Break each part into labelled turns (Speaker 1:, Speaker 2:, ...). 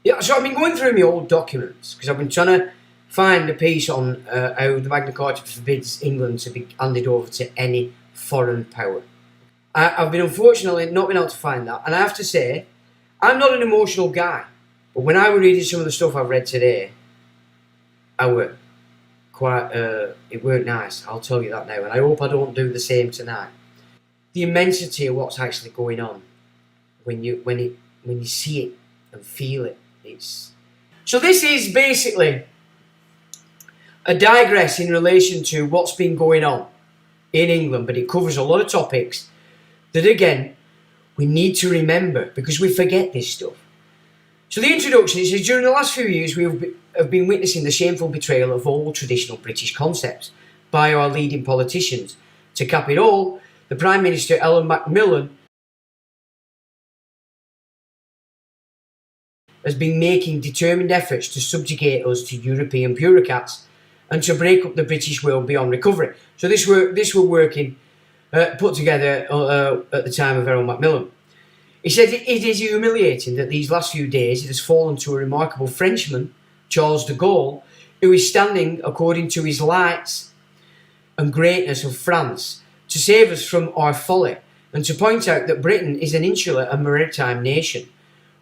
Speaker 1: Yeah, so I've been going through my old documents because I've been trying to find a piece on how the Magna Carta forbids England to be handed over to any foreign power. I've been unfortunately not been able to find that, and I have to say, I'm not an emotional guy, but when I was reading some of the stuff I've read today, I were quite. It weren't nice. I'll tell you that now, and I hope I don't do the same tonight. The immensity of what's actually going on when you see it and feel it. So this is basically a digress in relation to what's been going on in England, but it covers a lot of topics that, again, we need to remember because we forget this stuff. So the introduction is during the last few years we have been witnessing the shameful betrayal of all traditional British concepts by our leading politicians. To cap it all, the Prime Minister Ellen Macmillan has been making determined efforts to subjugate us to European bureaucrats and to break up the British world beyond recovery. So this were working, put together at the time of Errol Macmillan. He said it is humiliating that these last few days it has fallen to a remarkable Frenchman, Charles de Gaulle, who is standing, according to his lights and greatness of France, to save us from our folly and to point out that Britain is an insular and maritime nation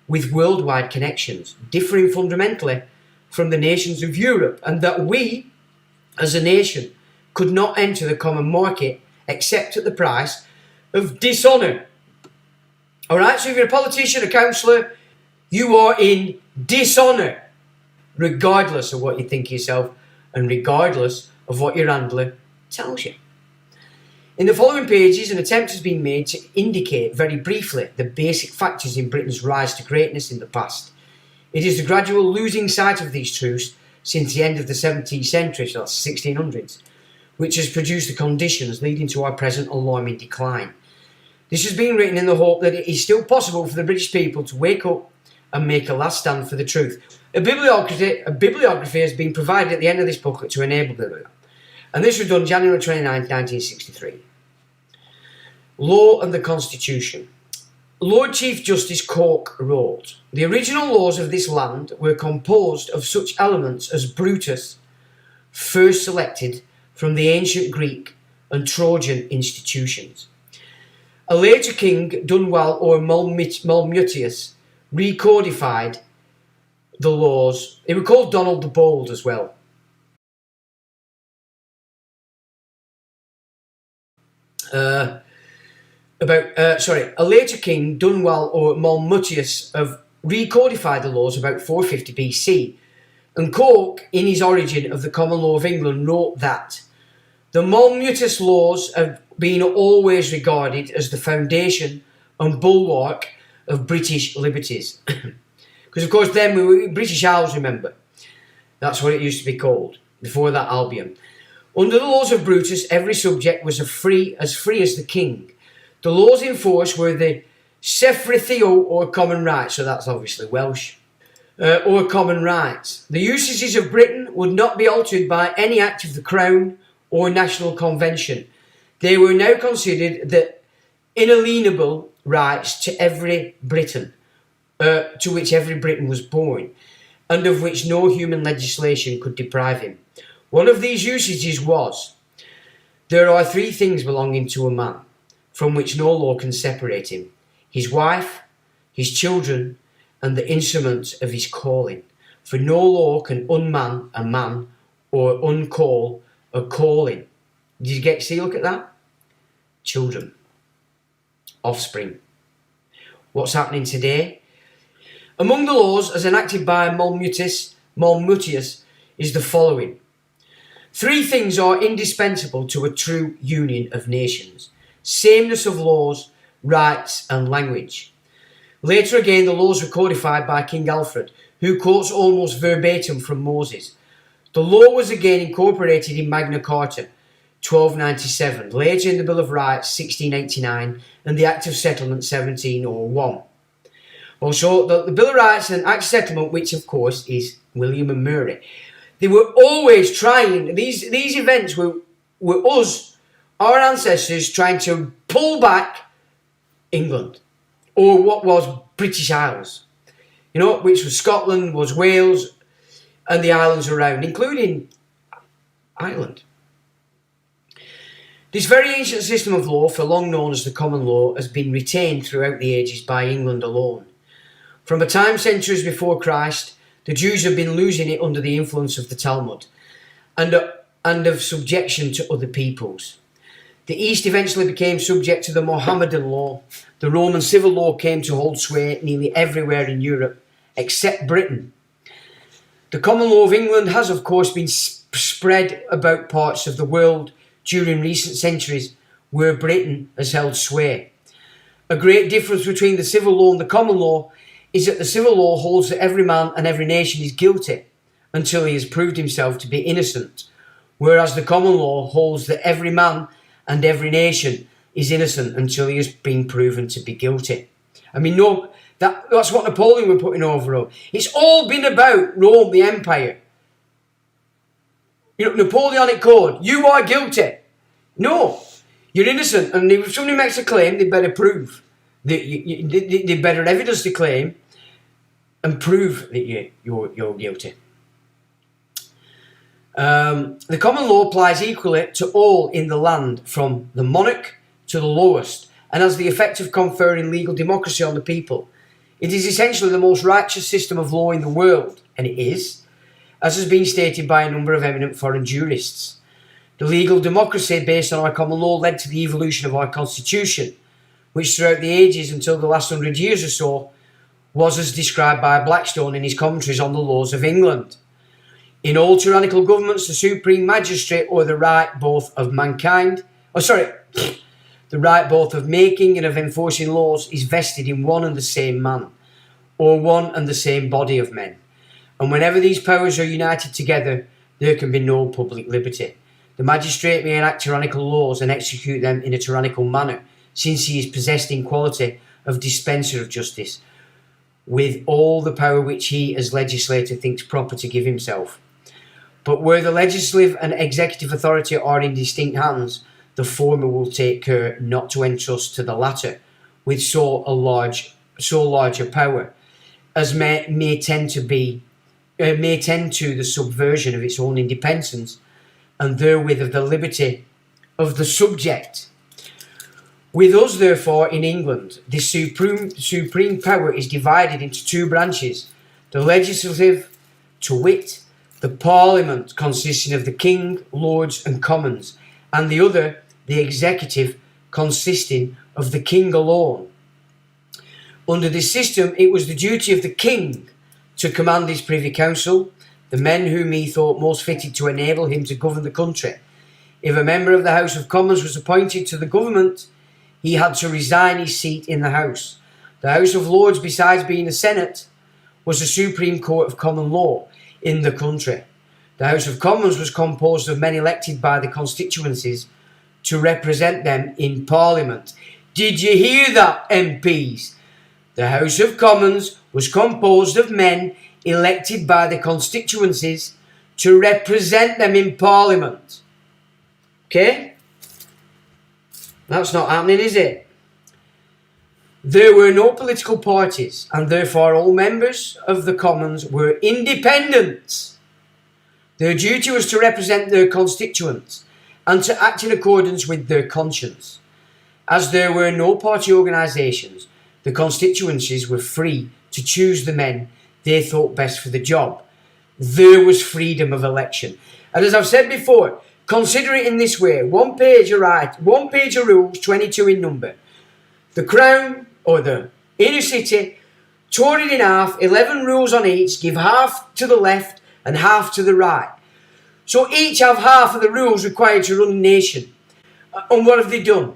Speaker 1: with worldwide connections, differing fundamentally from the nations of Europe, and that we, as a nation, could not enter the common market except at the price of dishonour. Alright, so if you're a politician, a councillor, you are in dishonour, regardless of what you think of yourself and regardless of what your handler tells you. In the following pages, an attempt has been made to indicate very briefly the basic factors in Britain's rise to greatness in the past. It is the gradual losing sight of these truths since the end of the 17th century, so that's 1600s, which has produced the conditions leading to our present alarming decline. This has been written in the hope that it is still possible for the British people to wake up and make a last stand for the truth. A bibliography has been provided at the end of this booklet to enable them, and this was done January 29, 1963. Law and the Constitution. Lord Chief Justice Cork wrote, "The original laws of this land were composed of such elements as Brutus first selected from the ancient Greek and Trojan institutions. A later king, Dunwall or Malmutius, recodified the laws." He was called Donald the Bold as well. A later king, Dunwall or Malmutius, have recodified the laws about 450 BC, and Cork, in his Origin of the Common Law of England, wrote that the Malmutius laws have been always regarded as the foundation and bulwark of British liberties. Because of course then we were British Isles, remember. That's what it used to be called, before that Albion. Under the laws of Brutus, every subject was as free as the king. The laws in force were the Sefrithio or common rights, so that's obviously Welsh, or common rights. The usages of Britain would not be altered by any act of the Crown or National Convention. They were now considered the inalienable rights to every Briton, to which every Briton was born, and of which no human legislation could deprive him. One of these usages was, there are three things belonging to a man, from which no law can separate him: his wife, his children, and the instruments of his calling. For no law can unman a man or uncall a calling. Did you see, look at that? Children. Offspring. What's happening today? Among the laws as enacted by Malmutius is the following. Three things are indispensable to a true union of nations: sameness of laws, rights and language. Later again, the laws were codified by King Alfred, who quotes almost verbatim from Moses. The law was again incorporated in Magna Carta, 1297, later in the Bill of Rights, 1689, and the Act of Settlement, 1701. Also, the Bill of Rights and Act of Settlement, which of course is William and Mary. They were always trying, these events were us, our ancestors, trying to pull back England, or what was British Isles. which was Scotland, was Wales, and the islands around, including Ireland. This very ancient system of law, for long known as the common law, has been retained throughout the ages by England alone. From a time centuries before Christ, the Jews have been losing it under the influence of the Talmud and of subjection to other peoples. The East eventually became subject to the Mohammedan law. The Roman civil law came to hold sway nearly everywhere in Europe, except Britain. The common law of England has, of course, been spread about parts of the world during recent centuries where Britain has held sway. A great difference between the civil law and the common law is that the civil law holds that every man and every nation is guilty until he has proved himself to be innocent, whereas the common law holds that every man and every nation is innocent until he has been proven to be guilty. I mean, no, that's what Napoleon were putting over. It's all been about Rome, the empire. Napoleonic Code, you are guilty. No, you're innocent. And if somebody makes a claim, they better prove. They better evidence the claim and prove that you're guilty. The common law applies equally to all in the land, from the monarch to the lowest, and has the effect of conferring legal democracy on the people. It is essentially the most righteous system of law in the world, and it is, as has been stated by a number of eminent foreign jurists. The legal democracy based on our common law led to the evolution of our constitution, which throughout the ages until the last 100 years or so was as described by Blackstone in his commentaries on the laws of England. In all tyrannical governments, the supreme magistrate, or the right both of making and of enforcing laws, is vested in one and the same man, or one and the same body of men. And whenever these powers are united together, there can be no public liberty. The magistrate may enact tyrannical laws and execute them in a tyrannical manner, since he is possessed in quality of dispenser of justice, with all the power which he as legislator thinks proper to give himself. But where the legislative and executive authority are in distinct hands, the former will take care not to entrust to the latter with so large a power as may tend to the subversion of its own independence, and therewith of the liberty of the subject. With us, therefore, in England, this supreme power is divided into two branches: the legislative, to wit, the Parliament, consisting of the King, Lords and Commons, and the other, the executive, consisting of the King alone. Under this system, it was the duty of the King to command his Privy Council, the men whom he thought most fitted to enable him to govern the country. If a member of the House of Commons was appointed to the government, he had to resign his seat in the House. The House of Lords, besides being a Senate, was the Supreme Court of common law in the country. The House of Commons was composed of men elected by the constituencies to represent them in Parliament. Did you hear that, MPs? The House of Commons was composed of men elected by the constituencies to represent them in Parliament. Okay? That's not happening, is it? There were no political parties, and therefore all members of the Commons were independent. Their duty was to represent their constituents and to act in accordance with their conscience. As there were no party organisations, the constituencies were free to choose the men they thought best for the job. There was freedom of election. And as I've said before, consider it in this way: one page of rules, 22 in number. The Crown, or the inner city, tore it in half, 11 rules on each, give half to the left and half to the right. So each have half of the rules required to run a nation. And what have they done?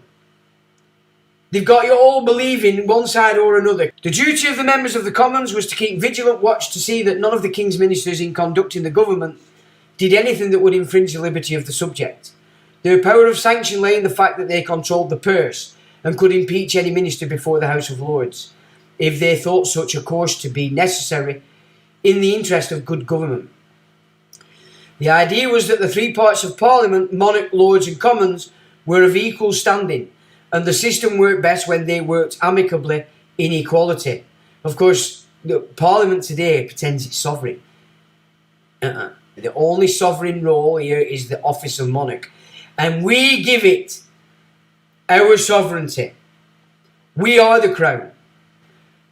Speaker 1: They've got you all believing one side or another. The duty of the members of the Commons was to keep vigilant watch to see that none of the King's ministers in conducting the government did anything that would infringe the liberty of the subject. Their power of sanction lay in the fact that they controlled the purse and could impeach any minister before the House of Lords, if they thought such a course to be necessary in the interest of good government. The idea was that the three parts of Parliament, Monarch, Lords and Commons, were of equal standing, and the system worked best when they worked amicably in equality. Of course, Parliament today pretends it's sovereign. The only sovereign role here is the office of monarch. And we give it our sovereignty. We are the crown.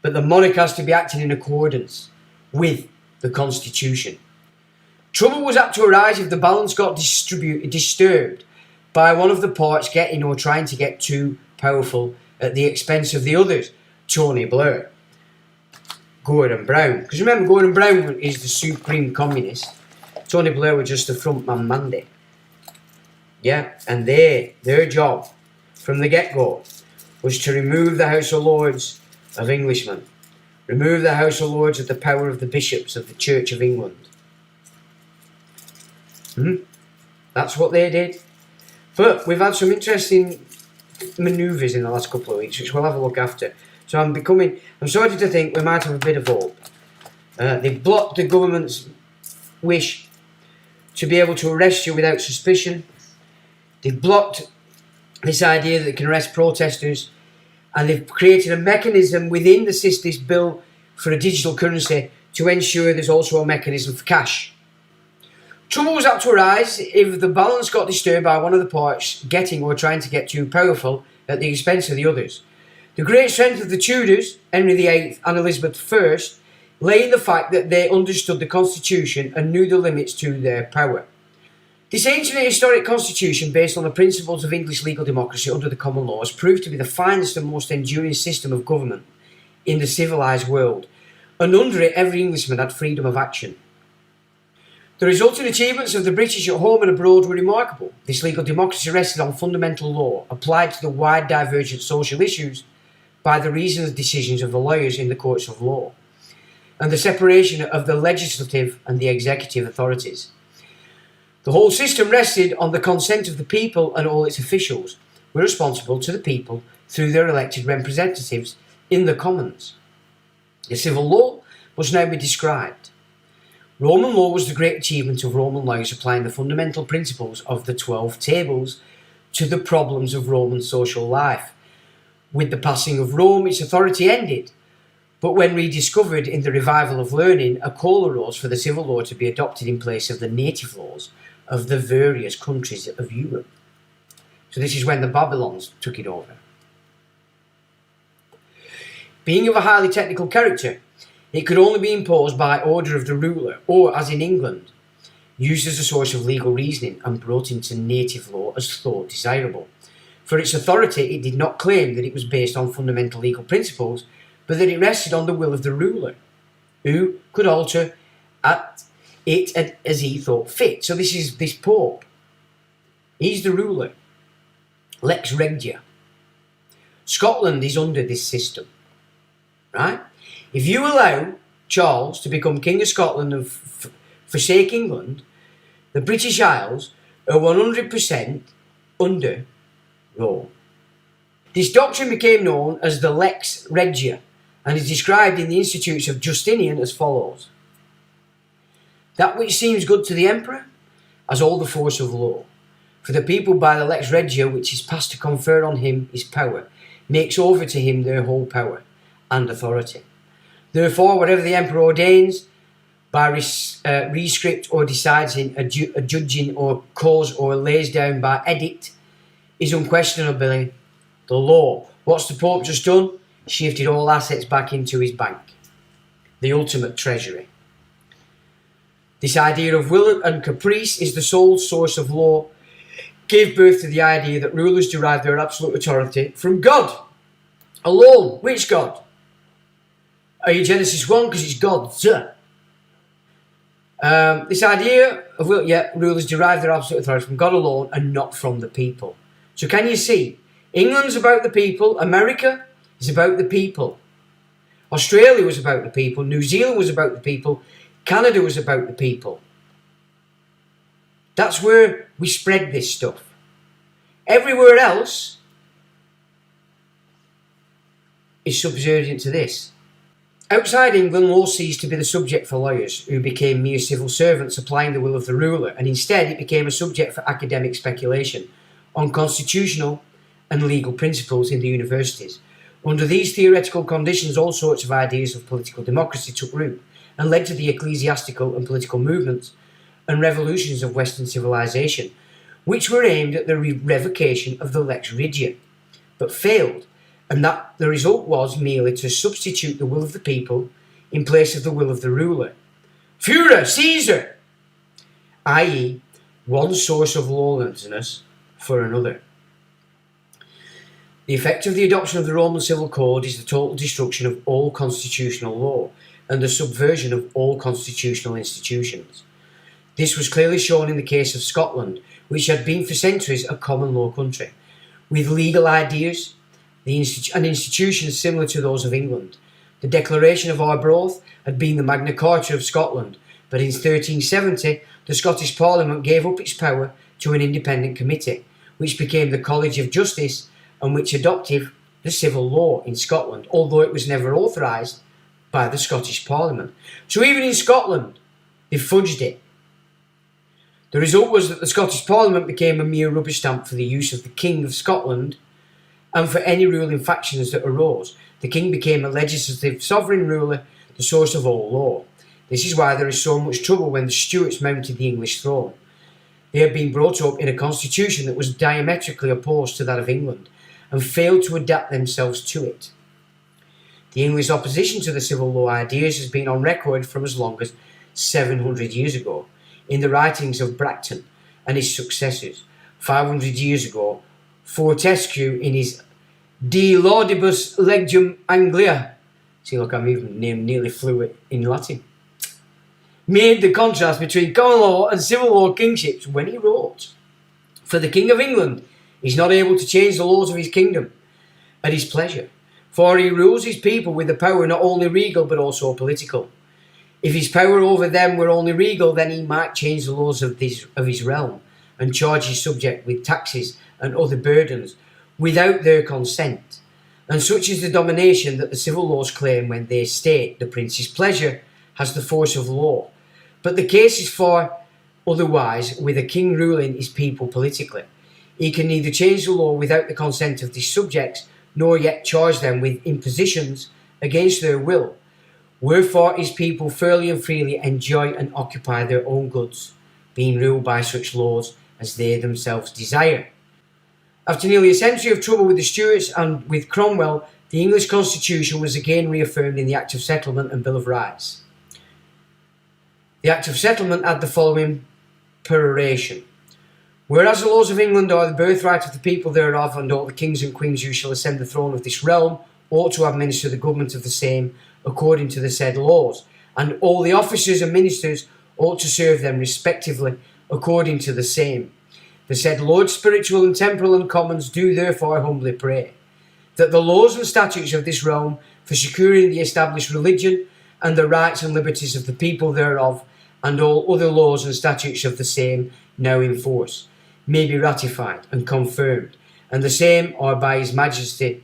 Speaker 1: But the monarch has to be acting in accordance with the constitution. Trouble was apt to arise if the balance got disturbed by one of the parts getting or trying to get too powerful at the expense of the others. Tony Blair, Gordon Brown. Because remember, Gordon Brown is the supreme communist. Tony Blair was just the frontman Mandy. Yeah, and their job from the get-go was to remove the House of Lords of Englishmen. Remove the House of Lords of the power of the bishops of the Church of England. That's what they did. But we've had some interesting manoeuvres in the last couple of weeks, which we'll have a look after. So I'm starting to think we might have a bit of hope. They blocked the government's wish to be able to arrest you without suspicion. They blocked this idea that they can arrest protesters. And they've created a mechanism within the this bill for a digital currency to ensure there's also a mechanism for cash. Trouble was apt to arise if the balance got disturbed by one of the parts getting or trying to get too powerful at the expense of the others. The great strength of the Tudors, Henry VIII and Elizabeth I, lay in the fact that they understood the constitution and knew the limits to their power. This ancient and historic constitution, based on the principles of English legal democracy under the common laws, proved to be the finest and most enduring system of government in the civilised world, and under it every Englishman had freedom of action. The resulting achievements of the British at home and abroad were remarkable. This legal democracy rested on fundamental law, applied to the wide divergent social issues by the reasoned decisions of the lawyers in the courts of law, and the separation of the legislative and the executive authorities. The whole system rested on the consent of the people, and all its officials were responsible to the people through their elected representatives in the Commons. The civil law must now be described. Roman law was the great achievement of Roman lawyers applying the fundamental principles of the 12 tables to the problems of Roman social life. With the passing of Rome, its authority ended, but when rediscovered in the revival of learning, a call arose for the civil law to be adopted in place of the native laws of the various countries of Europe. So this is when the Babylons took it over. Being of a highly technical character, it could only be imposed by order of the ruler, or, as in England, used as a source of legal reasoning and brought into native law as thought desirable. For its authority, it did not claim that it was based on fundamental legal principles, but that it rested on the will of the ruler, who could alter it as he thought fit. So this is this Pope. He's the ruler. Lex Regia. Scotland is under this system, right? If you allow Charles to become King of Scotland and forsake England, the British Isles are 100% under Rome. This doctrine became known as the Lex Regia and is described in the Institutes of Justinian as follows. That which seems good to the emperor has all the force of law. For the people by the Lex Regia, which is passed to confer on him his power, makes over to him their whole power and authority. Therefore, whatever the emperor ordains by rescript or decides in a judging or cause or lays down by edict is unquestionably the law. What's the Pope just done? Shifted all assets back into his bank. The ultimate treasury. This idea of will and caprice is the sole source of law. Gave birth to the idea that rulers derive their absolute authority from God alone. Which God? Genesis 1, because it's God's. This idea of rulers derive their absolute authority from God alone and not from the people. So can you see? England's about the people. America is about the people. Australia was about the people. New Zealand was about the people. Canada was about the people. That's where we spread this stuff. Everywhere else is subservient to this. Outside England, law ceased to be the subject for lawyers, who became mere civil servants applying the will of the ruler, and instead it became a subject for academic speculation on constitutional and legal principles in the universities, Under these theoretical conditions, all sorts of ideas of political democracy took root and led to the ecclesiastical and political movements and revolutions of Western civilization, which were aimed at the revocation of the Lex Regia, but failed, and that the result was merely to substitute the will of the people in place of the will of the ruler. Führer, Caesar! i.e., one source of lawlessness for another. The effect of the adoption of the Roman Civil Code is the total destruction of all constitutional law and the subversion of all constitutional institutions. This was clearly shown in the case of Scotland, which had been for centuries a common law country, with legal ideas and institutions similar to those of England. The Declaration of Arbroath had been the Magna Carta of Scotland, but in 1370 the Scottish Parliament gave up its power to an independent committee, which became the College of Justice and which adopted the civil law in Scotland, although it was never authorised by the Scottish Parliament. So even in Scotland, they fudged it. The result was that the Scottish Parliament became a mere rubber stamp for the use of the King of Scotland and for any ruling factions that arose. The King became a legislative sovereign ruler, the source of all law. This is why there is so much trouble when the Stuarts mounted the English throne. They had been brought up in a constitution that was diametrically opposed to that of England and failed to adapt themselves to it. The English opposition to the civil law ideas has been on record from as long as 700 years ago, in the writings of Bracton and his successors. 500 years ago, Fortescue in his De Laudibus Legum Anglia, see look, I'm even nearly fluent in Latin, made the contrast between common law and civil law kingships when he wrote, "For the King of England is not able to change the laws of his kingdom at his pleasure, for he rules his people with a power not only regal but also political. If his power over them were only regal, then he might change the laws of his realm and charge his subject with taxes and other burdens without their consent. And such is the domination that the civil laws claim when they state the prince's pleasure has the force of law. But the case is far otherwise with a king ruling his people politically. He can neither change the law without the consent of his subjects, nor yet charge them with impositions against their will. Wherefore his people fairly and freely enjoy and occupy their own goods, being ruled by such laws as they themselves desire." After nearly a century of trouble with the Stuarts and with Cromwell, the English Constitution was again reaffirmed in the Act of Settlement and Bill of Rights. The Act of Settlement had the following peroration: "Whereas the laws of England are the birthright of the people thereof, and all the kings and queens who shall ascend the throne of this realm ought to administer the government of the same according to the said laws, and all the officers and ministers ought to serve them respectively according to the same. The said Lords spiritual and temporal and commons do therefore humbly pray, that the laws and statutes of this realm for securing the established religion and the rights and liberties of the people thereof, and all other laws and statutes of the same now in force, may be ratified and confirmed, and the same are by His Majesty,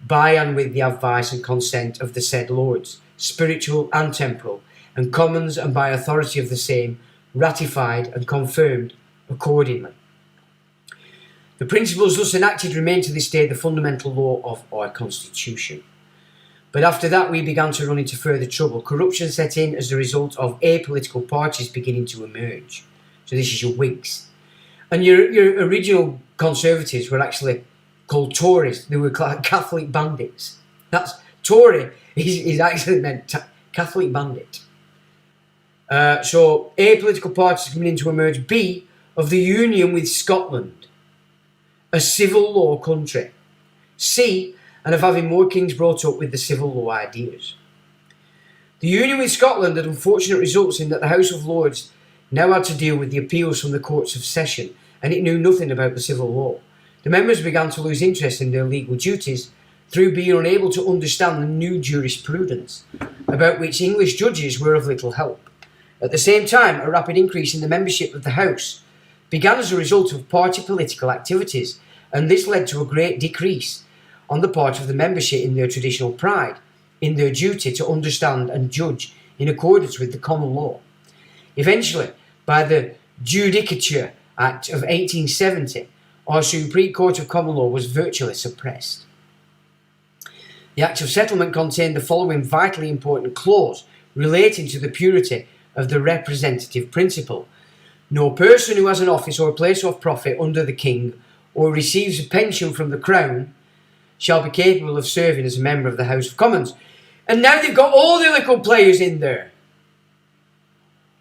Speaker 1: by and with the advice and consent of the said Lords, spiritual and temporal, and commons, and by authority of the same, ratified and confirmed accordingly." The principles thus enacted remain to this day the fundamental law of our Constitution. But after that we began to run into further trouble. Corruption set in as the result of apolitical parties beginning to emerge. So this is your Whigs. And your original Conservatives were actually called Tories. They were Catholic bandits. That's Tory is actually meant Catholic bandit. So apolitical parties beginning to emerge. B, of the union with Scotland, a civil law country. C, and of having more kings brought up with the civil law ideas. The union with Scotland had unfortunate results in that the House of Lords now had to deal with the appeals from the courts of session, and it knew nothing about the civil law. The members began to lose interest in their legal duties through being unable to understand the new jurisprudence, about which English judges were of little help. At the same time, a rapid increase in the membership of the House began as a result of party political activities, and this led to a great decrease on the part of the membership in their traditional pride, in their duty to understand and judge in accordance with the common law. Eventually, by the Judicature Act of 1870, our Supreme Court of Common Law was virtually suppressed. The Act of Settlement contained the following vitally important clause relating to the purity of the representative principle. No person who has an office or a place of profit under the King or receives a pension from the Crown shall be capable of serving as a member of the House of Commons. And now they've got all the little players in there,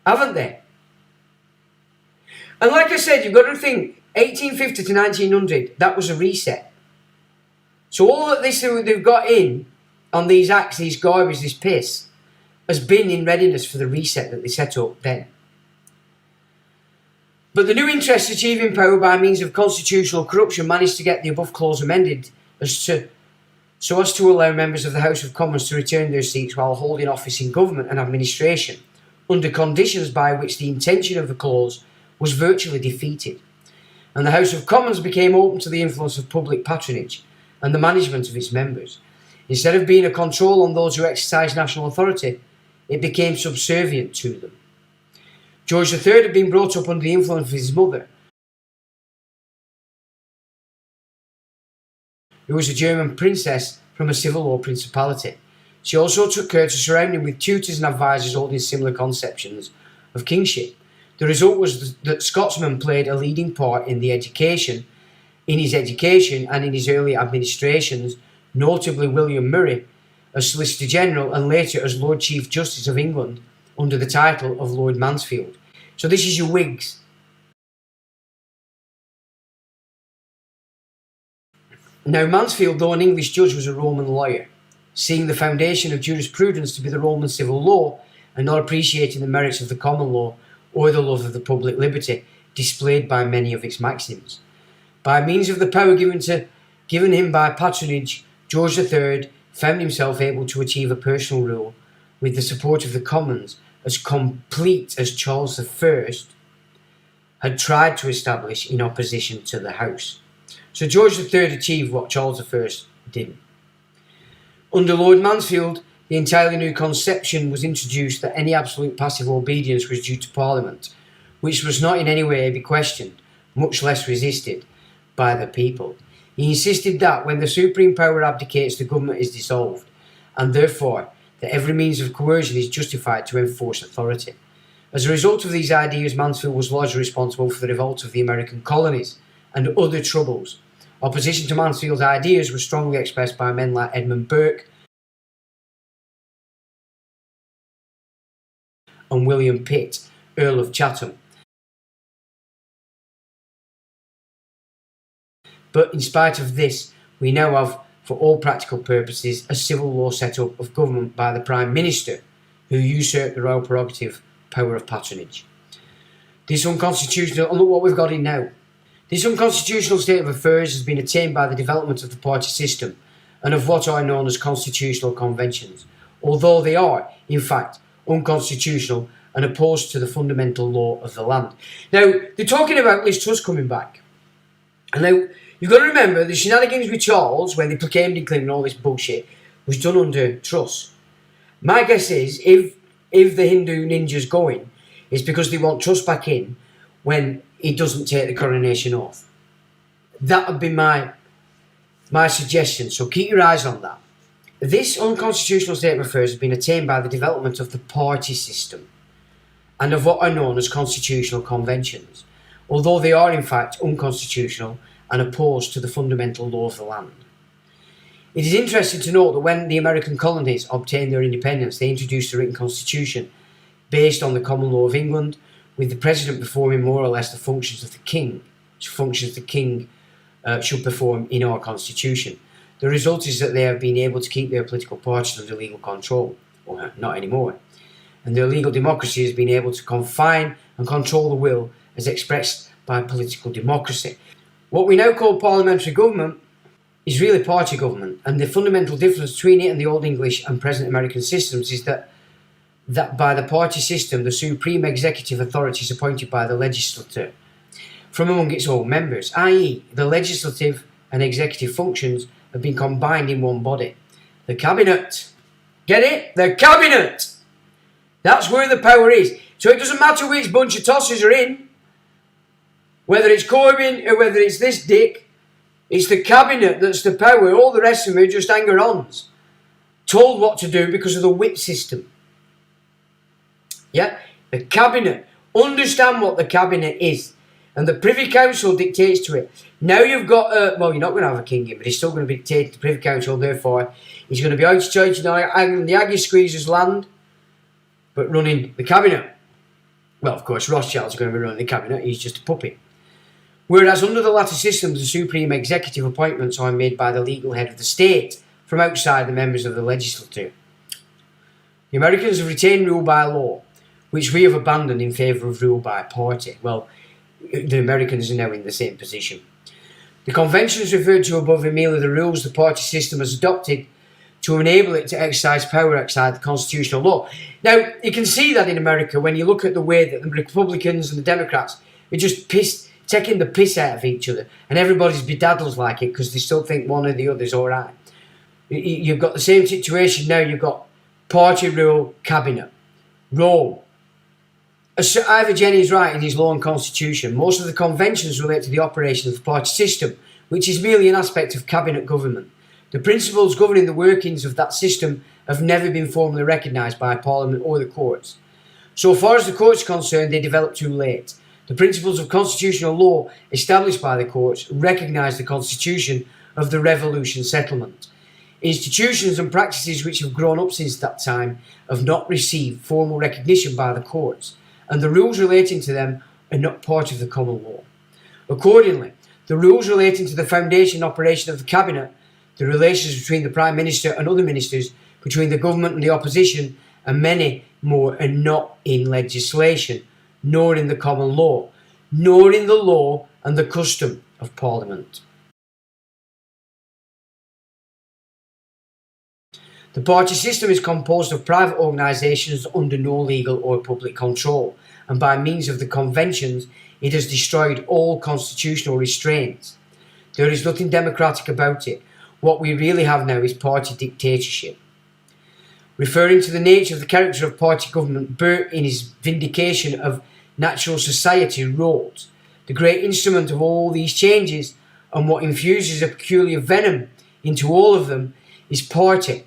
Speaker 1: haven't they? And like I said, you've got to think, 1850 to 1900, that was a reset. So all that they've got in on these acts, these garbage, this piss, has been in readiness for the reset that they set up then. But the new interests achieving power by means of constitutional corruption managed to get the above clause amended so as to allow members of the House of Commons to return their seats while holding office in government and administration, under conditions by which the intention of the clause was virtually defeated. And the House of Commons became open to the influence of public patronage and the management of its members. Instead of being a control on those who exercise national authority, it became subservient to them. George III had been brought up under the influence of his mother, who was a German princess from a civil law principality. She also took care to surround him with tutors and advisors holding similar conceptions of kingship. The result was that Scotsman played a leading part in his education and in his early administrations, notably William Murray as Solicitor General and later as Lord Chief Justice of England under the title of Lord Mansfield. So this is your Whigs. Now Mansfield, though an English judge, was a Roman lawyer, seeing the foundation of jurisprudence to be the Roman civil law and not appreciating the merits of the common law or the love of the public liberty displayed by many of its maxims. By means of the power given him by patronage, George III found himself able to achieve a personal rule with the support of the Commons as complete as Charles I had tried to establish in opposition to the House. So George III achieved what Charles I didn't. Under Lord Mansfield, the entirely new conception was introduced that any absolute passive obedience was due to Parliament, which was not in any way be questioned, much less resisted, by the people. He insisted that when the supreme power abdicates, the government is dissolved, and therefore that every means of coercion is justified to enforce authority. As a result of these ideas, Mansfield was largely responsible for the revolt of the American colonies and other troubles. Opposition to Mansfield's ideas was strongly expressed by men like Edmund Burke and William Pitt, Earl of Chatham. But in spite of this, we now have, for all practical purposes, a civil law set up of government by the Prime Minister, who usurped the royal prerogative power of patronage. This unconstitutional, and look what we've got in now. This unconstitutional state of affairs has been attained by the development of the party system and of what are known as constitutional conventions, although they are, in fact, unconstitutional and opposed to the fundamental law of the land. Now, they're talking about Liz Truss coming back. And now, you've got to remember, the shenanigans with Charles, when they proclaimed him and all this bullshit, was done under Truss. My guess is, if the Hindu ninja's going, it's because they want Truss back in when he doesn't take the coronation oath. That would be my suggestion, so keep your eyes on that. This unconstitutional state of affairs has been attained by the development of the party system and of what are known as constitutional conventions, although they are in fact unconstitutional and opposed to the fundamental law of the land. It is interesting to note that when the American colonies obtained their independence, they introduced a written constitution based on the common law of England, with the president performing more or less the functions of the king, which functions the king should perform in our constitution. The result is that they have been able to keep their political parties under legal control, or not anymore, and their legal democracy has been able to confine and control the will as expressed by political democracy. What we now call parliamentary government is really party government, and the fundamental difference between it and the Old English and present American systems is that by the party system, the supreme executive authority is appointed by the legislature from among its own members, i.e. the legislative and executive functions have been combined in one body. The cabinet. Get it? The cabinet! That's where the power is. So it doesn't matter which bunch of tossers are in. Whether it's Corbyn or whether it's this dick, it's the cabinet that's the power. All the rest of them are just hanger-ons, told what to do because of the whip system. Yeah? The cabinet. Understand what the cabinet is. And the Privy Council dictates to it. Now you've got, well, you're not going to have a king in, but he's still going to be dictated to the Privy Council, therefore he's going to be out of church in Ireland, the Aggie Squeezer's land, but running the cabinet. Well, of course, Rothschild's going to be running the cabinet, he's just a puppet. Whereas under the latter systems, the supreme executive appointments are made by the legal head of the state from outside the members of the legislature. The Americans have retained rule by law, which we have abandoned in favour of rule by party. Well, the Americans are now in the same position. The conventions referred to above are merely the rules the party system has adopted to enable it to exercise power outside the constitutional law. Now, you can see that in America when you look at the way that the Republicans and the Democrats are just taking the piss out of each other, and everybody's bedaddles like it because they still think one or the other's alright. You've got the same situation now. You've got party rule, cabinet, Rome. As Sir Ivor Jennings writes in his Law and Constitution, most of the conventions relate to the operation of the party system, which is merely an aspect of cabinet government. The principles governing the workings of that system have never been formally recognised by Parliament or the courts. So far as the courts are concerned, they developed too late. The principles of constitutional law established by the courts recognise the constitution of the Revolution settlement. Institutions and practices which have grown up since that time have not received formal recognition by the courts, and the rules relating to them are not part of the common law. Accordingly, the rules relating to the foundation and operation of the cabinet, the relations between the Prime Minister and other ministers, between the government and the opposition, and many more are not in legislation, nor in the common law, nor in the law and the custom of Parliament. The party system is composed of private organisations under no legal or public control, and by means of the conventions it has destroyed all constitutional restraints. There is nothing democratic about it. What we really have now is party dictatorship. Referring to the nature of the character of party government, Burt, in his vindication of natural society, wrote, "The great instrument of all these changes, and what infuses a peculiar venom into all of them, is party.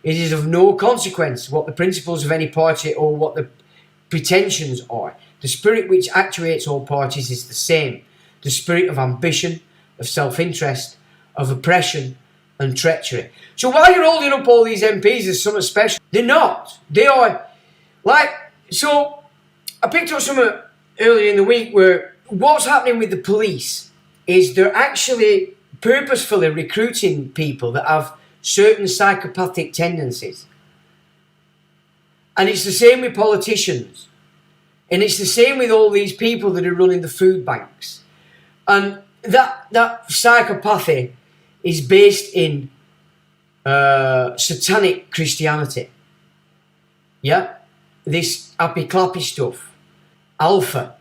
Speaker 1: It is of no consequence what the principles of any party or what the pretensions are. The spirit which actuates all parties is the same, the spirit of ambition, of self-interest, of oppression and treachery." So while you're holding up all these MPs as something special, they're not. They are like, so I picked up something earlier in the week where what's happening with the police is they're actually purposefully recruiting people that have certain psychopathic tendencies. And it's the same with politicians. And it's the same with all these people that are running the food banks. And that psychopathy is based in satanic Christianity. Yeah? This happy clappy stuff. Alpha.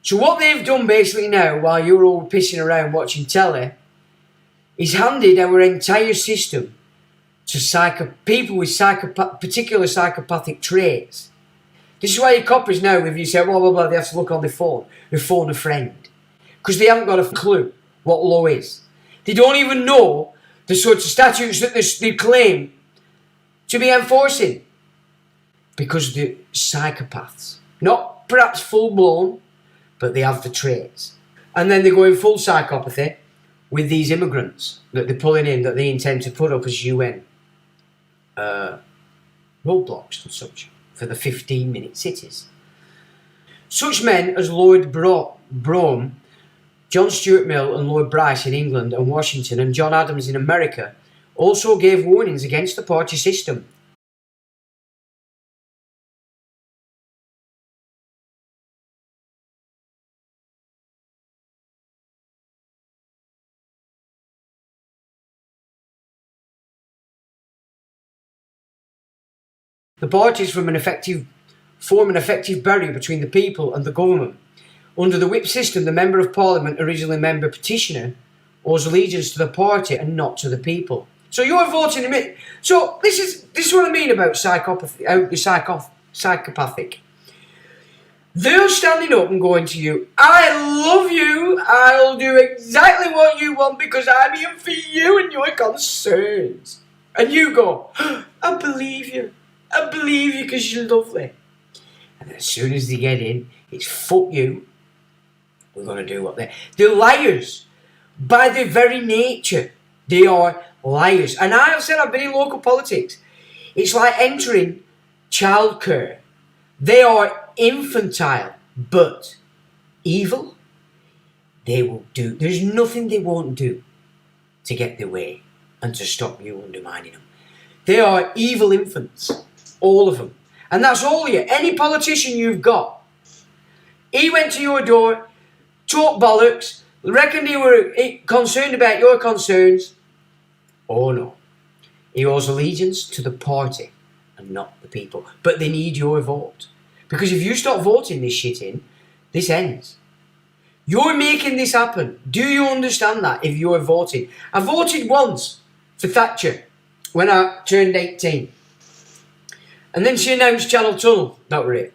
Speaker 1: So what they've done basically now, while you're all pissing around watching telly, is handed our entire system to people with particular psychopathic traits. This is why your coppers now, if you say blah blah blah, they have to look on their phone a friend, because they haven't got a clue what law is. They don't even know the sorts of statutes that they claim to be enforcing, because they're psychopaths, not perhaps full blown, but they have the traits. And then they go in full psychopathy with these immigrants that they're pulling in, that they intend to put up as UN roadblocks and such for the 15-minute cities. Such men as Lord Brougham, John Stuart Mill and Lord Bryce in England and Washington, and John Adams in America also gave warnings against the party system. The parties form an effective barrier between the people and the government. Under the whip system, the Member of Parliament, originally member petitioner, owes allegiance to the party and not to the people. So you're voting. So this is what I mean about psychopathy, psychopathic. They're standing up and going to you, I love you, I'll do exactly what you want because I'm here for you and your concerns. And you go, I believe you because you're lovely. And as soon as they get in, it's fuck you. We're going to do what they're liars. By their very nature, they are liars. And I have said, I've been in local politics. It's like entering childcare. They are infantile, but evil. They will do. There's nothing they won't do to get their way and to stop you undermining them. They are evil infants, all of them. And that's all of you. Any politician you've got, he went to your door, talked bollocks, reckoned he were concerned about your concerns. Oh no. He owes allegiance to the party and not the people. But they need your vote. Because if you stop voting this shit in, this ends. You're making this happen. Do you understand that if you're voting? I voted once for Thatcher when I turned 18. And then she announced Channel Tunnel. That were it.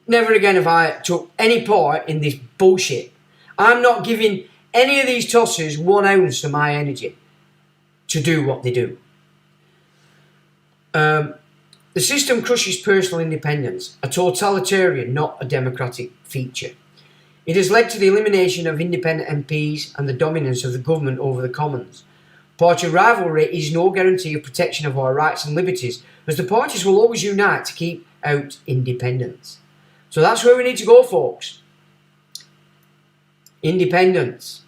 Speaker 1: Never again have I took any part in this bullshit. I'm not giving any of these tossers 1 ounce of my energy to do what they do. The system crushes personal independence, a totalitarian, not a democratic feature. It has led to the elimination of independent MPs and the dominance of the government over the Commons. Party rivalry is no guarantee of protection of our rights and liberties, as the parties will always unite to keep out independence. So that's where we need to go, folks. Independence.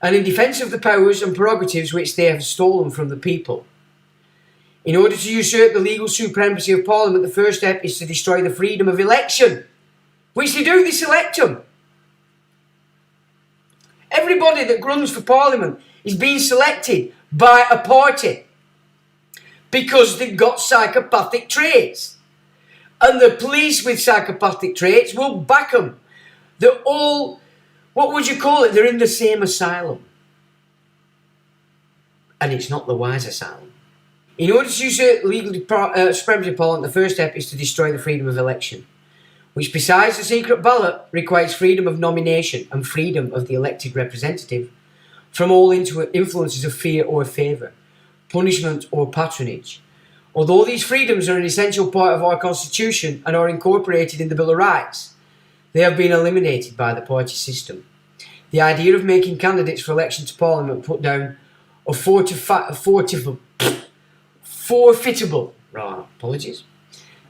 Speaker 1: And in defence of the powers and prerogatives which they have stolen from the people. In order to usurp the legal supremacy of Parliament, the first step is to destroy the freedom of election. Which they do, they select them. Everybody that runs for Parliament is being selected by a party. Because they've got psychopathic traits. And the police with psychopathic traits will back them. They're all, what would you call it? They're in the same asylum. And it's not the wise asylum. In order to usurp legal supremacy of Parliament, the first step is to destroy the freedom of election, which besides the secret ballot requires freedom of nomination and freedom of the elected representative from all influences of fear or favour, punishment or patronage. Although these freedoms are an essential part of our Constitution and are incorporated in the Bill of Rights, they have been eliminated by the party system. The idea of making candidates for election to Parliament put down a forfeitable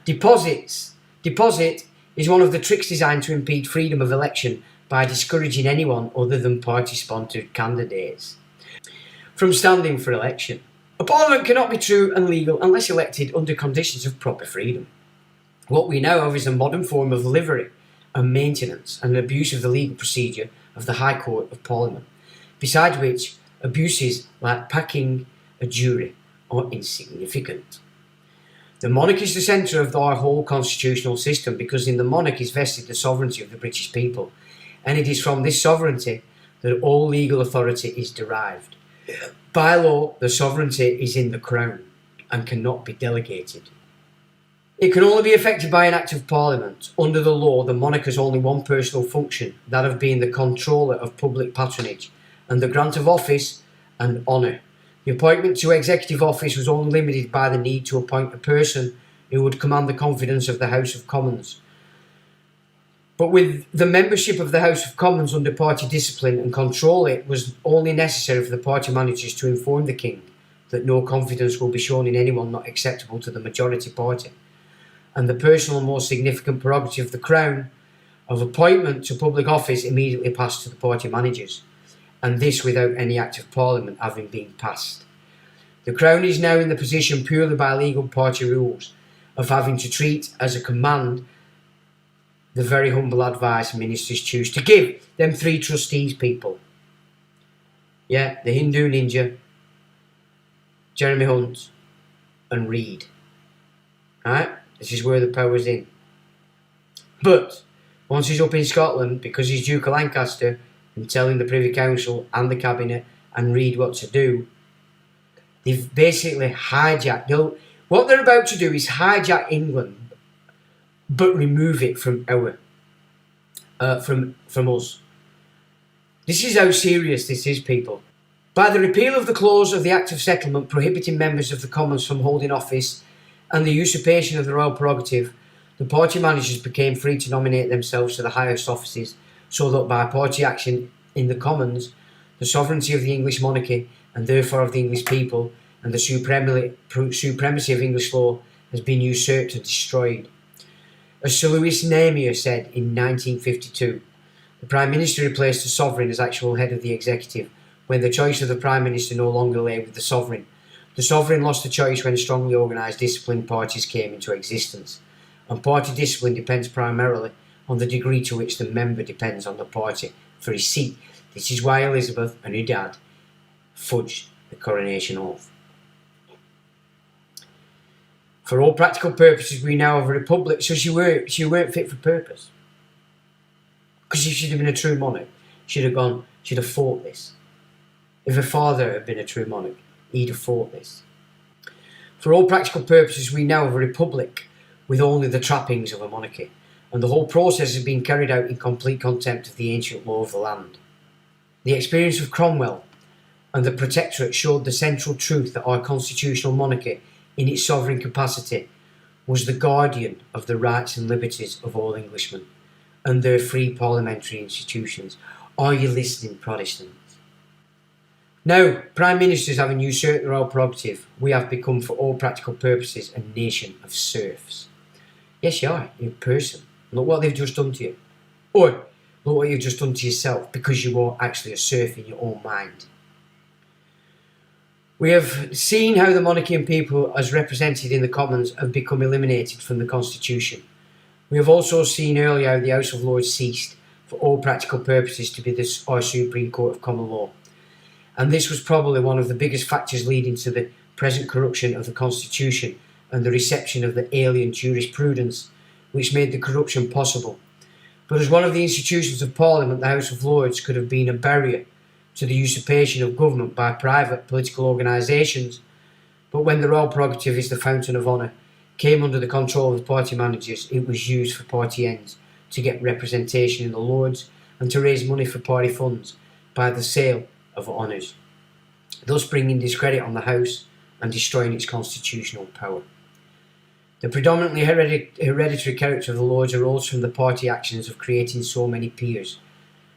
Speaker 1: deposit is one of the tricks designed to impede freedom of election by discouraging anyone other than party-sponsored candidates from standing for election. A parliament cannot be true and legal unless elected under conditions of proper freedom. What we now have is a modern form of livery and maintenance and an abuse of the legal procedure of the High Court of Parliament, besides which abuses like packing a jury are insignificant. The monarchy is the centre of our whole constitutional system because in the monarch is vested the sovereignty of the British people, and it is from this sovereignty that all legal authority is derived. By law, the sovereignty is in the Crown and cannot be delegated. It can only be effected by an Act of Parliament. Under the law, the monarch has only one personal function, that of being the controller of public patronage and the grant of office and honour. The appointment to executive office was only limited by the need to appoint a person who would command the confidence of the House of Commons. But with the membership of the House of Commons under party discipline and control, it was only necessary for the party managers to inform the King that no confidence will be shown in anyone not acceptable to the majority party, and the personal and more significant prerogative of the Crown of appointment to public office immediately passed to the party managers, and this without any Act of Parliament having been passed. The Crown is now in the position, purely by legal party rules, of having to treat as a command the very humble advice ministers choose to give them 3 trustees people. Yeah, the Hindu Ninja, Jeremy Hunt and Reid. Right? This is where the power's in. But once he's up in Scotland, because he's Duke of Lancaster, and telling the Privy Council and the Cabinet and Reid what to do, they've basically hijacked. What they're about to do is hijack England, but remove it from from us. This is how serious this is, people. By the repeal of the clause of the Act of Settlement prohibiting members of the Commons from holding office and the usurpation of the royal prerogative, the party managers became free to nominate themselves to the highest offices, so that by party action in the Commons, the sovereignty of the English monarchy, and therefore of the English people, and the supremacy of English law has been usurped and destroyed. As Sir Louis Namier said in 1952, the Prime Minister replaced the Sovereign as actual head of the executive, when the choice of the Prime Minister no longer lay with the Sovereign. The Sovereign lost the choice when strongly organised disciplined parties came into existence, and party discipline depends primarily on the degree to which the member depends on the party for his seat. This is why Elizabeth and her dad fudged the coronation oath. For all practical purposes, we now have a republic, so she weren't fit for purpose. Because if she'd have been a true monarch, she'd have fought this. If her father had been a true monarch, he'd have fought this. For all practical purposes, we now have a republic with only the trappings of a monarchy, and the whole process has been carried out in complete contempt of the ancient law of the land. The experience of Cromwell and the Protectorate showed the central truth that our constitutional monarchy, in its sovereign capacity, was the guardian of the rights and liberties of all Englishmen and their free parliamentary institutions. Are you listening, Protestants? Now, Prime Ministers having usurped the royal prerogative, we have become, for all practical purposes, a nation of serfs. Yes, you are. You're a person. Look what they've just done to you. Or, look what you've just done to yourself, because you are actually a serf in your own mind. We have seen how the monarchy and people, as represented in the Commons, have become eliminated from the Constitution. We have also seen earlier how the House of Lords ceased, for all practical purposes, to be our Supreme Court of Common Law. And this was probably one of the biggest factors leading to the present corruption of the Constitution and the reception of the alien jurisprudence, which made the corruption possible. But as one of the institutions of Parliament, the House of Lords could have been a barrier to the usurpation of government by private political organisations. But when the royal prerogative is the fountain of honour, came under the control of the party managers, it was used for party ends, to get representation in the Lords and to raise money for party funds by the sale of honours, thus bringing discredit on the House and destroying its constitutional power. The predominantly hereditary character of the Lords arose from the party actions of creating so many peers.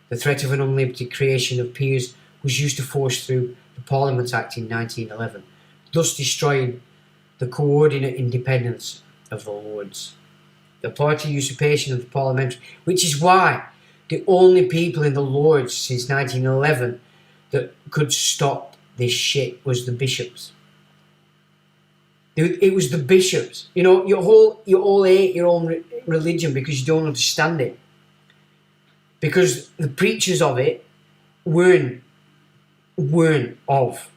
Speaker 1: The threat of an unlimited creation of peers was used to force through the Parliament Act in 1911, thus destroying the coordinate independence of the Lords. The party usurpation of the parliamentary, which is why the only people in the Lords since 1911 that could stop this shit was the bishops. It was the bishops. You know, you all hate your own religion because you don't understand it. Because the preachers of it weren't of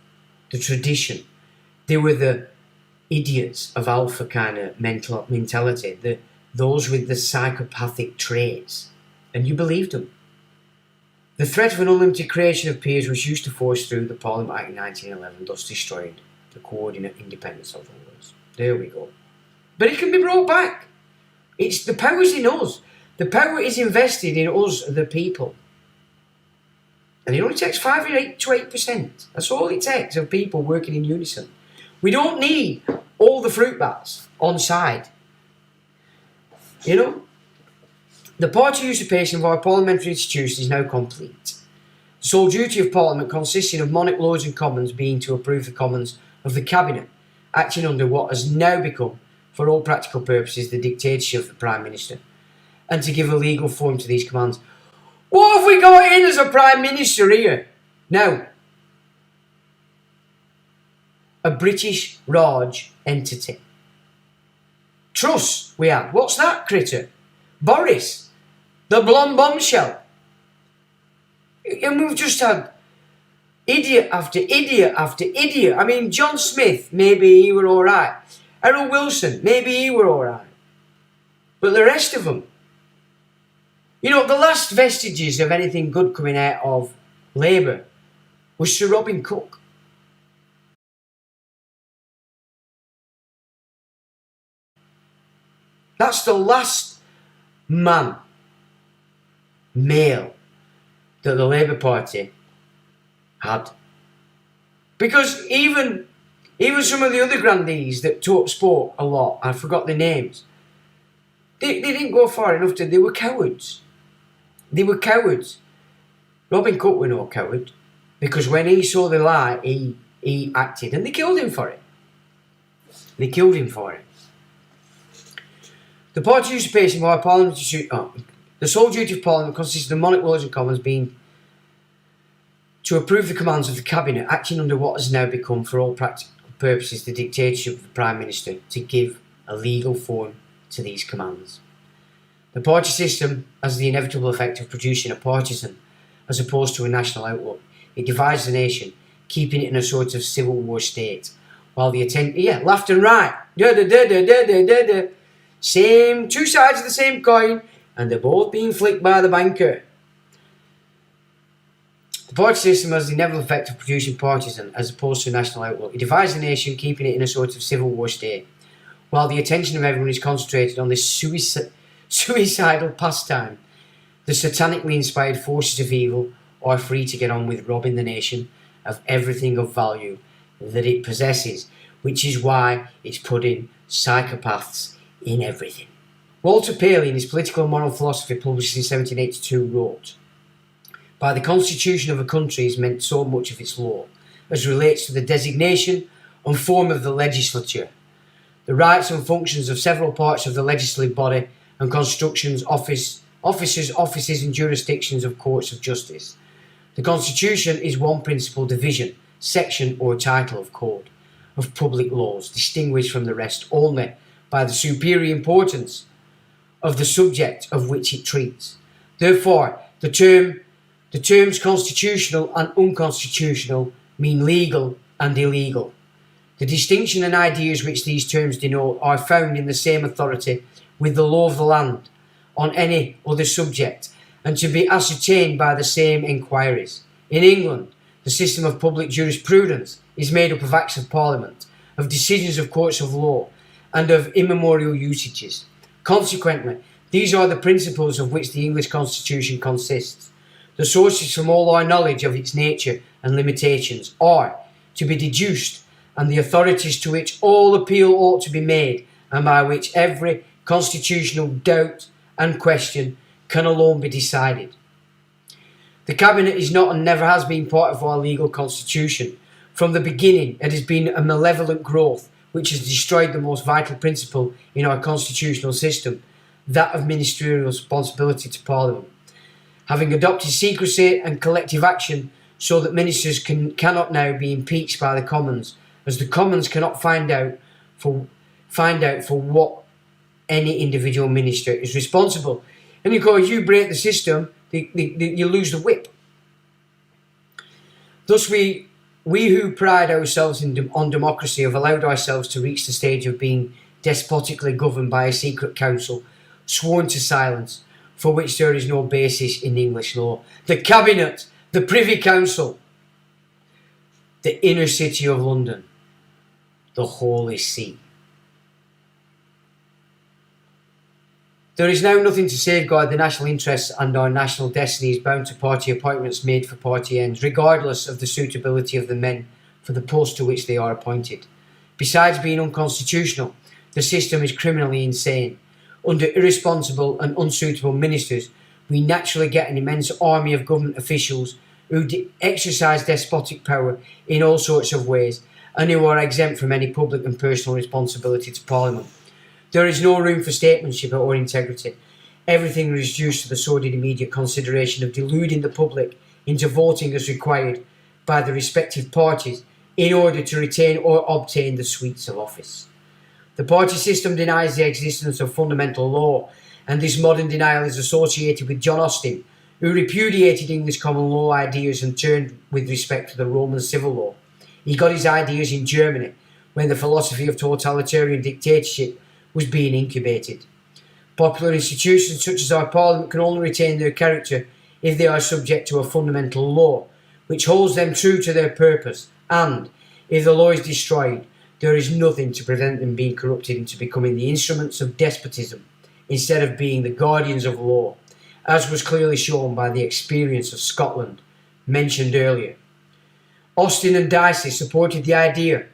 Speaker 1: the tradition. They were the idiots of alpha kind of mentality, those with the psychopathic traits. And you believed them. The threat of an unlimited creation of peers was used to force through the Parliament Act in 1911, thus destroying the coordinate independence of the Lords. There we go. But it can be brought back. The power's in us. The power is invested in us, the people. And it only takes 5 to 8%. That's all it takes of people working in unison. We don't need all the fruit bats on side. You know? The party usurpation of our parliamentary institutions is now complete. The sole duty of Parliament, consisting of monarch, Lords and Commons, being to approve the Commons of the Cabinet, acting under what has now become, for all practical purposes, the dictatorship of the Prime Minister, and to give a legal form to these commands. What have we got in as a Prime Minister here? Now, a British Raj entity. Truss we have. What's that critter? Boris, the blonde bombshell. And we've just had idiot after idiot after idiot. I mean, John Smith, maybe he were alright. Harold Wilson, maybe he were alright. But the rest of them, you know, the last vestiges of anything good coming out of Labour was Sir Robin Cook. That's the last man, male, that the Labour Party had. Because even some of the other grandees that spoke a lot, I forgot their names, they didn't go far enough they were cowards. They were cowards. Robin Cook were no coward, because when he saw the lie, he acted, and they killed him for it. They killed him for it. The party usurpation by Parliament, the sole duty of Parliament consists of the monarch, Lords and Commons being to approve the commands of the Cabinet, acting under what has now become, for all practical purposes, the dictatorship of the Prime Minister, to give a legal form to these commands. The party system has the inevitable effect of producing a partisan as opposed to a national outlook. It divides the nation, keeping it in a sort of civil war state, while the left and right, same, two sides of the same coin, and they're both being flicked by the banker. The party system has the inevitable effect of producing partisan as opposed to a national outlook. It divides the nation, keeping it in a sort of civil war state, while the attention of everyone is concentrated on this suicidal pastime. The satanically inspired forces of evil are free to get on with robbing the nation of everything of value that it possesses, which is why it's putting psychopaths in everything. Walter Paley, in his Political and Moral Philosophy, published in 1782, wrote, "By the constitution of a country is meant so much of its law as relates to the designation and form of the legislature, the rights and functions of several parts of the legislative body, and constructions, offices and jurisdictions of courts of justice. The constitution is one principal division, section or title of code, of public laws, distinguished from the rest only by the superior importance of the subject of which it treats. Therefore, the terms constitutional and unconstitutional mean legal and illegal. The distinction and ideas which these terms denote are found in the same authority with the law of the land on any other subject, and to be ascertained by the same inquiries. In England, the system of public jurisprudence is made up of acts of Parliament, of decisions of courts of law, and of immemorial usages. Consequently, these are the principles of which the English Constitution consists. The sources from all our knowledge of its nature and limitations are to be deduced, and the authorities to which all appeal ought to be made, and by which every constitutional doubt and question can alone be decided. The Cabinet is not and never has been part of our legal constitution. From the beginning, it has been a malevolent growth which has destroyed the most vital principle in our constitutional system, that of ministerial responsibility to Parliament. Having adopted secrecy and collective action so that ministers cannot now be impeached by the Commons, as the Commons cannot find out for what any individual minister is responsible. And of course, you break the system, you lose the whip. Thus, we who pride ourselves on democracy have allowed ourselves to reach the stage of being despotically governed by a secret council, sworn to silence, for which there is no basis in English law. The Cabinet, the Privy Council, the inner city of London, the Holy See. There is now nothing to safeguard the national interests, and our national destiny is bound to party appointments made for party ends, regardless of the suitability of the men for the post to which they are appointed. Besides being unconstitutional, the system is criminally insane. Under irresponsible and unsuitable ministers, we naturally get an immense army of government officials who exercise despotic power in all sorts of ways, and who are exempt from any public and personal responsibility to Parliament. There is no room for statesmanship or integrity. Everything is reduced to the sordid immediate consideration of deluding the public into voting as required by the respective parties in order to retain or obtain the sweets of office. The party system denies the existence of fundamental law, and this modern denial is associated with John Austin, who repudiated English common law ideas and turned with respect to the Roman civil law. He got his ideas in Germany when the philosophy of totalitarian dictatorship was being incubated. Popular institutions such as our Parliament can only retain their character if they are subject to a fundamental law, which holds them true to their purpose, and, if the law is destroyed, there is nothing to prevent them being corrupted into becoming the instruments of despotism instead of being the guardians of law, as was clearly shown by the experience of Scotland mentioned earlier. Austin and Dicey supported the idea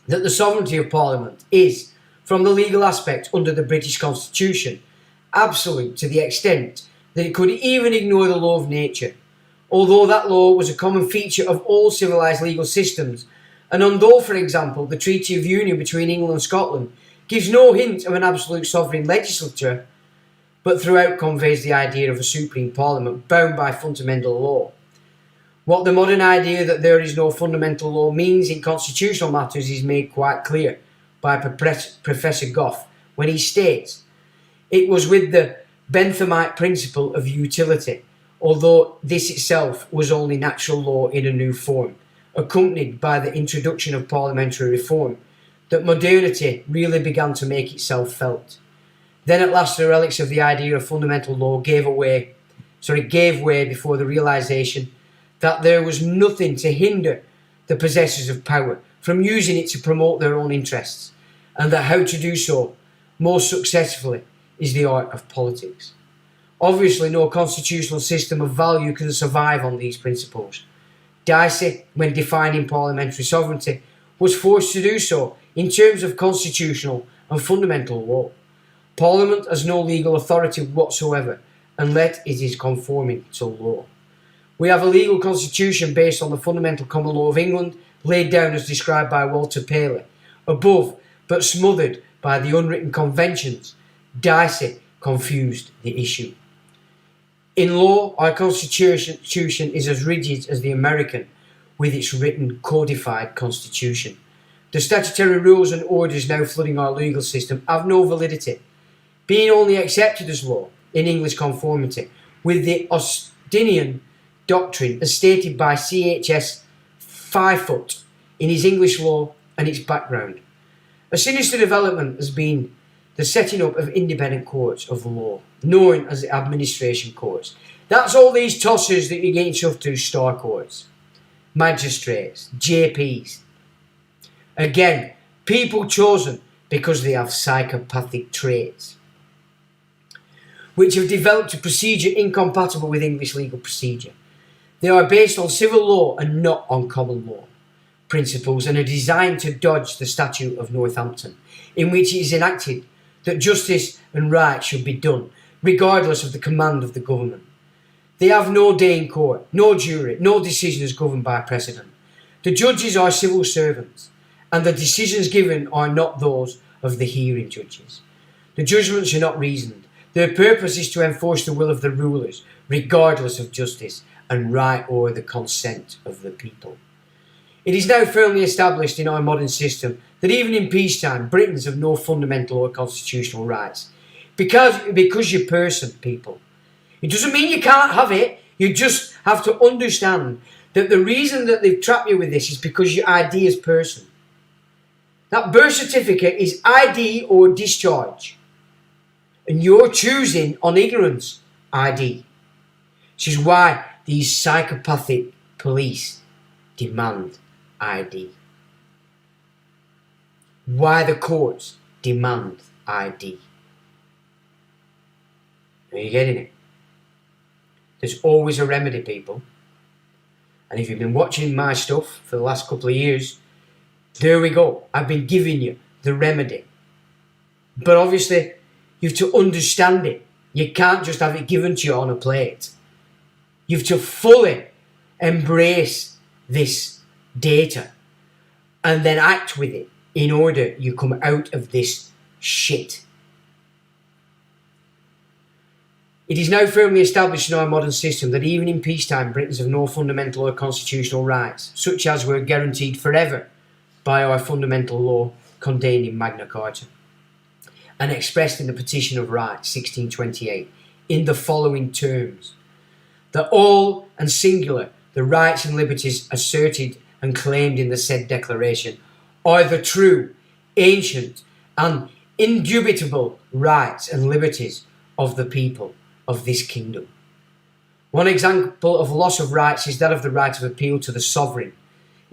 Speaker 1: that the sovereignty of Parliament is, from the legal aspect under the British Constitution, absolute to the extent that it could even ignore the law of nature, although that law was a common feature of all civilised legal systems, and although, for example, the Treaty of Union between England and Scotland gives no hint of an absolute sovereign legislature, but throughout conveys the idea of a supreme parliament bound by fundamental law. What the modern idea that there is no fundamental law means in constitutional matters is made quite clear by Professor Gough when he states, "It was with the Benthamite principle of utility, although this itself was only natural law in a new form, accompanied by the introduction of parliamentary reform, that modernity really began to make itself felt. Then at last the relics of the idea of fundamental law gave way before the realisation that there was nothing to hinder the possessors of power from using it to promote their own interests, and that how to do so most successfully is the art of politics. Obviously, no constitutional system of value can survive on these principles. Dicey, when defining parliamentary sovereignty, was forced to do so in terms of constitutional and fundamental law. Parliament has no legal authority whatsoever unless it is conforming to law. We have a legal constitution based on the fundamental common law of England, laid down as described by Walter Paley, above but smothered by the unwritten conventions. Dicey confused the issue. In law, our constitution is as rigid as the American, with its written codified constitution. The statutory rules and orders now flooding our legal system have no validity, being only accepted as law in English conformity with the Austinian doctrine as stated by C.H.S. Firefoot in his English Law and its background. A sinister development has been the setting up of independent courts of law, known as the administration courts. That's all these tossers that you're getting shoved to star courts, magistrates, JPs. Again, people chosen because they have psychopathic traits, which have developed a procedure incompatible with English legal procedure. They are based on civil law and not on common law principles, and are designed to dodge the Statute of Northampton, in which it is enacted that justice and right should be done, regardless of the command of the government. They have no day in court, no jury, no decision is governed by precedent. The judges are civil servants, and the decisions given are not those of the hearing judges. The judgments are not reasoned. Their purpose is to enforce the will of the rulers, regardless of justice and right or the consent of the people. It is now firmly established in our modern system that even in peacetime, Britons have no fundamental or constitutional rights. Because you're person, people. It doesn't mean you can't have it. You just have to understand that the reason that they've trapped you with this is because your ID is person. That birth certificate is ID or discharge. And you're choosing on ignorance ID. Which is why these psychopathic police demand ID. Why the courts demand ID. Are you getting it? There's always a remedy, people. And if you've been watching my stuff for the last couple of years, there we go. I've been giving you the remedy. But obviously, you have to understand it. You can't just have it given to you on a plate. You have to fully embrace this data and then act with it in order you come out of this shit. It is now firmly established in our modern system that even in peacetime, Britons have no fundamental or constitutional rights, such as were guaranteed forever by our fundamental law contained in Magna Carta and expressed in the Petition of Rights 1628 in the following terms: that all and singular the rights and liberties asserted and claimed in the said declaration are the true, ancient and indubitable rights and liberties of the people of this kingdom. One example of loss of rights is that of the right of appeal to the sovereign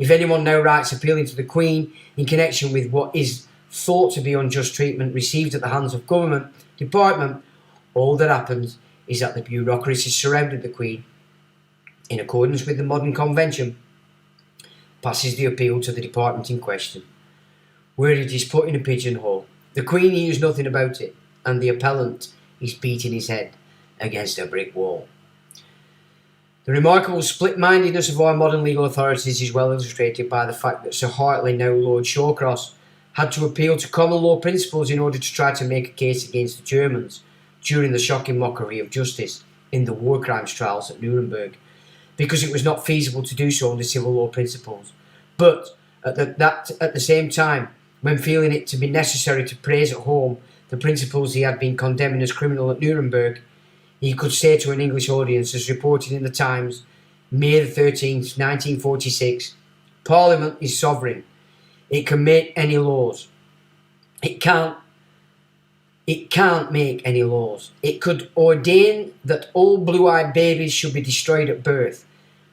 Speaker 1: If anyone now writes appealing to the Queen in connection with what is thought to be unjust treatment received at the hands of government department, all that happens is that the bureaucracy surrounding the Queen, in accordance with the modern convention, passes the appeal to the department in question, where it is put in a pigeonhole. The Queen hears nothing about it, and the appellant is beating his head against a brick wall. The remarkable split-mindedness of our modern legal authorities is well illustrated by the fact that Sir Hartley, now Lord Shawcross, had to appeal to common law principles in order to try to make a case against the Germans during the shocking mockery of justice in the war crimes trials at Nuremberg, because it was not feasible to do so under civil law principles. But at the same time, when feeling it to be necessary to praise at home the principles he had been condemning as criminal at Nuremberg, he could say to an English audience, as reported in the Times, May the 13th, 1946, Parliament is sovereign. It can make any laws. It can't make any laws. It could ordain that all blue-eyed babies should be destroyed at birth,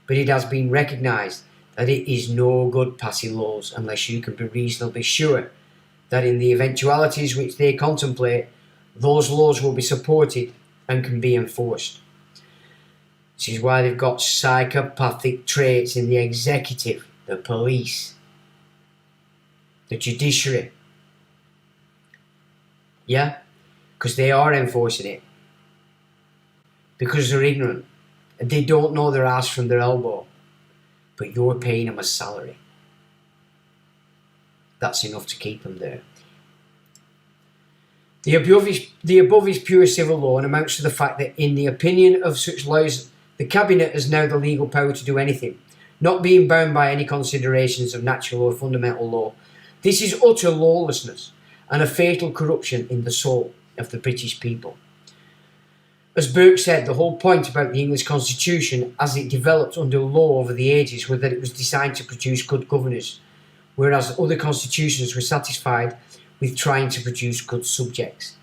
Speaker 1: but it has been recognised that it is no good passing laws unless you can be reasonably sure that in the eventualities which they contemplate, those laws will be supported and can be enforced. This is why they've got psychopathic traits in the executive, the police, the judiciary. Yeah? Because they are enforcing it. Because they're ignorant. And they don't know their ass from their elbow. But you're paying them a salary. That's enough to keep them there. The above is pure civil law and amounts to the fact that in the opinion of such lawyers, the Cabinet has now the legal power to do anything, not being bound by any considerations of natural or fundamental law. This is utter lawlessness and a fatal corruption in the soul of the British people. As Burke said, the whole point about the English Constitution as it developed under law over the ages was that it was designed to produce good governors, whereas other constitutions were satisfied with trying to produce good subjects.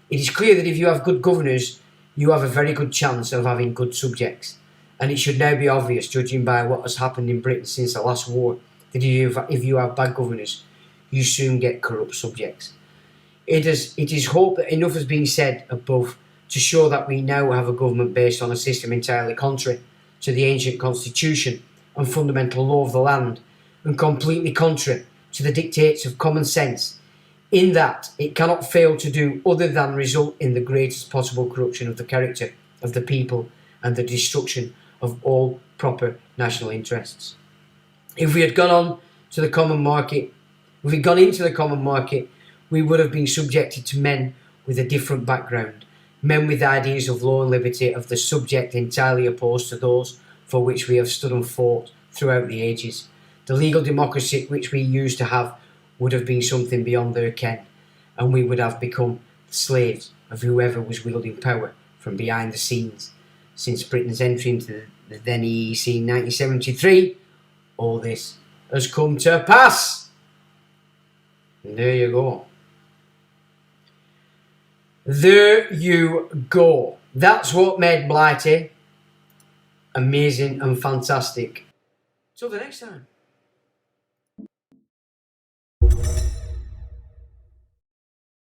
Speaker 1: It is clear that if you have good governors, you have a very good chance of having good subjects. And it should now be obvious, judging by what has happened in Britain since the last war, that if you have bad governors, you soon get corrupt subjects. It is hoped that enough has been said above to show that we now have a government based on a system entirely contrary to the ancient constitution and fundamental law of the land, and completely contrary to the dictates of common sense, in that it cannot fail to do other than result in the greatest possible corruption of the character of the people and the destruction of all proper national interests. If we had gone into the common market, we would have been subjected to men with a different background, men with ideas of law and liberty of the subject entirely opposed to those for which we have stood and fought throughout the ages. The legal democracy which we used to have would have been something beyond their ken, and we would have become slaves of whoever was wielding power from behind the scenes. Since Britain's entry into the then EEC in 1973, all this has come to pass. And there you go. There you go. That's what made Blighty amazing and fantastic. Till the next time.